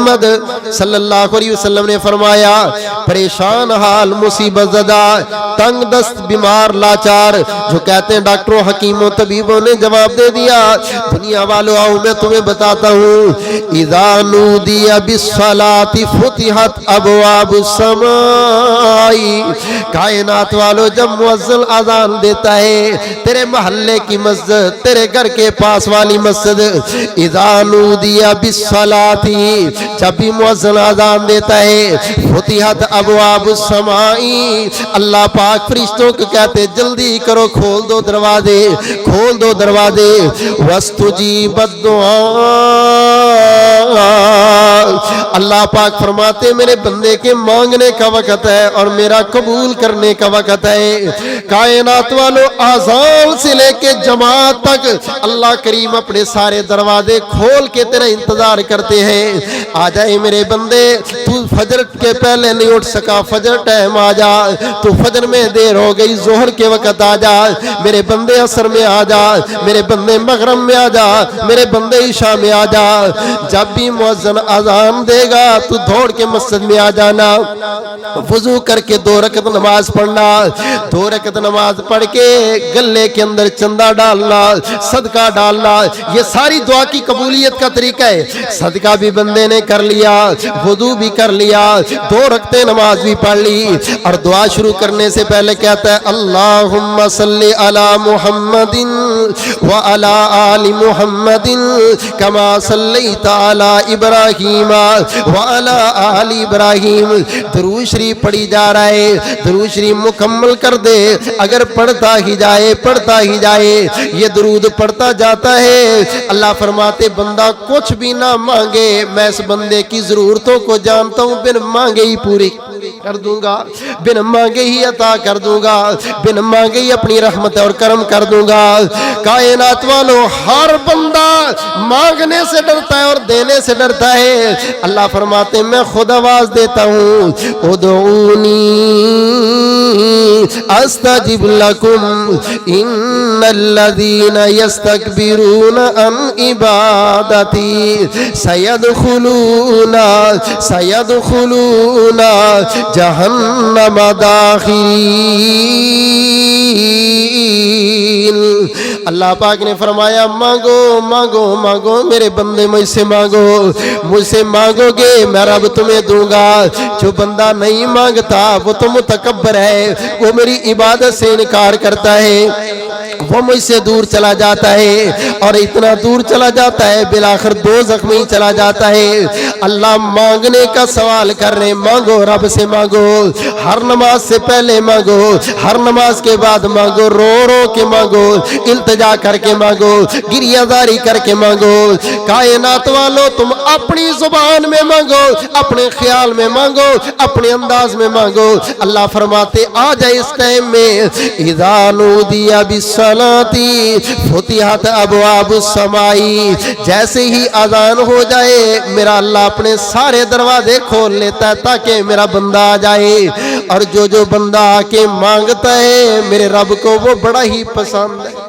محمد صلی اللہ علیہ وسلم نے فرمایا پریشان حال مصیبت زدہ تنگ دست بیمار لاچار جو کہتے ہیں ڈاکٹروں حکیموں طبیبوں نے جواب دے دیا دنیا والوں آؤ میں تمہیں بتاتا ہوں اذا نودی بالصلاۃ فتحت ابواب السماء کائنات والوں جب مؤذن اذان دیتا ہے تیرے محلے کی مسجد تیرے گھر کے پاس والی مسجد اذا نودی بالصلاۃ جب بھی مؤذن اذان دیتا ہے فتحت ابواب السماء اللہ پاک فرشتوں کو کہتے جلدی کرو کھول دو دروازے کھول دو دروازے واستجیب الدعاء اللہ پاک فرماتے میرے بندے کے مانگنے کا وقت ہے اور میرا قبول کرنے کا وقت ہے کائنات والوں آذان سے لے کے جماعت تک اللہ کریم اپنے سارے دروازے کھول کے تیرا انتظار کرتے ہیں آ جائے میرے بندے تو فجر کے پہلے نہیں اٹھ سکا فجر ٹائم آ جا تو فجر میں دیر ہو گئی ظہر کے وقت آ جا میرے بندے عصر میں آ جا میرے بندے مغرب میں آ جا میرے بندے عشاء میں آ جا جب بھی مؤذن اذان دے گا تو دوڑ کے مسجد میں آ جانا وضو کر کے 2 رکعت نماز پڑھنا 2 رکعت نماز پڑھ کے گلے کے اندر چندہ ڈالنا صدقہ ڈالنا یہ ساری دعا کی قبولیت کا طریقہ ہے صدقہ بھی بندے نے کر لیا وضو بھی کر لیا 2 رکعتیں نماز بھی پڑھ لی اور دعا شروع کرنے سے پہلے کہتا ہے اللہم صلی علی محمد وعلی آل محمد کما صلیت علی ابراہیم وعلی آل ابراہیم درود شریف پڑھی جا رہا ہے درود شریف مکمل کر دے اگر پڑھتا ہی جائے یہ درود پڑھتا جاتا ہے اللہ فرماتے بندہ کچھ بھی نہ مانگے میں اس بندے کی ضرورتوں کو جانتا ہوں بن مانگے ہی پوری کر دوں گا بن مانگے ہی عطا کر دوں گا بن مانگے ہی اپنی رحمت اور کرم کر دوں گا کائنات والوں ہر بندہ مانگنے سے ڈرتا ہے اور دینے سے ڈرتا ہے اللہ فرماتے ہیں میں خود آواز دیتا ہوں ادعونی استجب لکم ان الذین یستکبرون عن عبادتی سیدخلون جہنم داخرین اللہ پاک نے فرمایا مانگو مانگو مانگو میرے بندے مجھ سے مانگو گے میں رب تمہیں دوں گا جو بندہ نہیں مانگتا وہ تو متکبر ہے وہ میری عبادت سے انکار کرتا ہے وہ مجھ سے دور چلا جاتا ہے اور اتنا دور چلا جاتا ہے بالآخر دوزخ میں ہی چلا جاتا ہے اللہ مانگنے کا سوال کر رہے مانگو رب سے مانگو ہر نماز سے پہلے مانگو ہر نماز کے بعد مانگو رو رو کے مانگو التجا کر کے مانگو گریہ زاری کر کے مانگو کائنات والو تم اپنی زبان میں مانگو اپنے خیال میں مانگو اپنے انداز میں مانگو اللہ فرماتے آ جائے اس ٹائم میں اذا نودی بالصلاۃ فتحت ابواب السماء جیسے ہی اذان ہو جائے میرا اللہ اپنے سارے دروازے کھول لیتا ہے تاکہ میرا بندہ آ جائے اور جو بندہ آ کے مانگتا ہے میرے رب کو وہ بڑا ہی پسند ہے